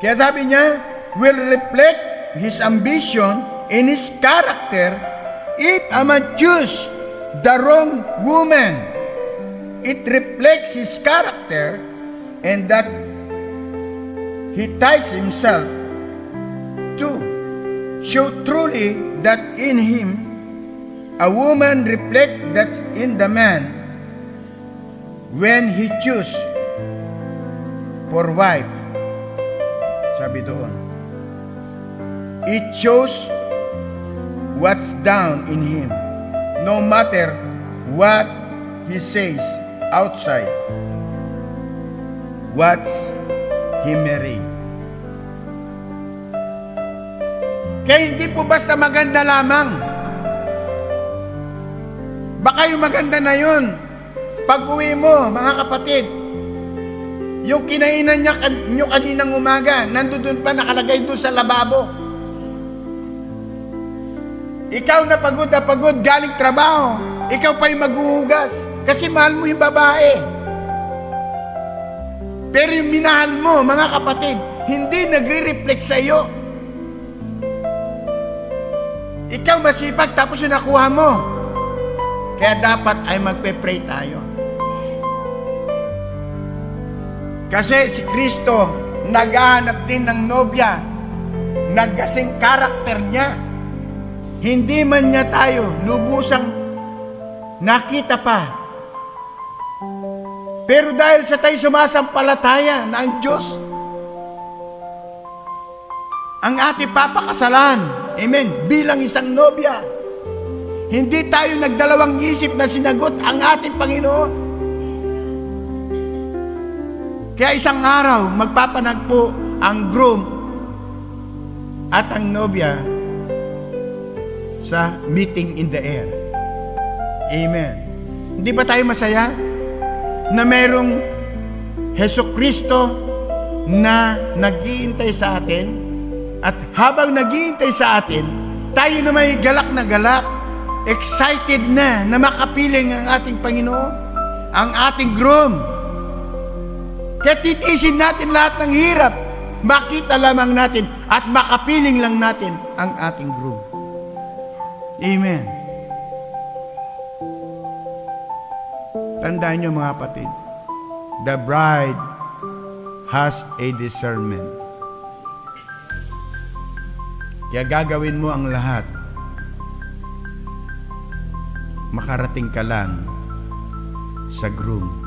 Kaya sabi niya, will reflect his ambition in his character if a man choose the wrong woman. It reflects his character and that he ties himself to show truly that in him a woman reflect that in the man when he choose for wife. Sabi doon, it shows what's down in him, no matter what he says outside, what's he married. Kaya hindi po basta maganda lamang. Baka yung maganda na yun, pag uwi mo, mga kapatid, yung kinainan nyo kaninang umaga, nandoon pa nakalagay doon sa lababo. Ikaw na pagod, galing trabaho, ikaw pa yung maghuhugas, kasi mahal mo yung babae. Pero yung minahal mo, mga kapatid, hindi nagre-reflect sa iyo. Ikaw masipag, tapos yung nakuha mo. Kaya dapat ay magpe-pray tayo. Kasi si Kristo, naghahanap din ng nobya, nagkasing karakter niya. Hindi man niya tayo lubusang nakita pa. Pero dahil sa tayo sumasampalataya na ang Diyos ang ating papakasalan, amen, bilang isang nobya, hindi tayo nagdalawang isip na sinagot ang ating Panginoon. Kaya isang araw, magpapanagpo ang groom at ang nobya sa meeting in the air. Amen. Hindi ba tayo masaya na mayroong Hesukristo na nag-iintay sa atin? At habang nag-iintay sa atin, tayo na may galak na galak, excited na makapiling ang ating Panginoon, ang ating groom. Kaya titiisin natin lahat ng hirap, makita lamang natin at makapiling lang natin ang ating groom. Amen. Tandaan niyo mga kapatid, the bride has a discernment. Kaya gagawin mo ang lahat, makarating ka lang sa groom.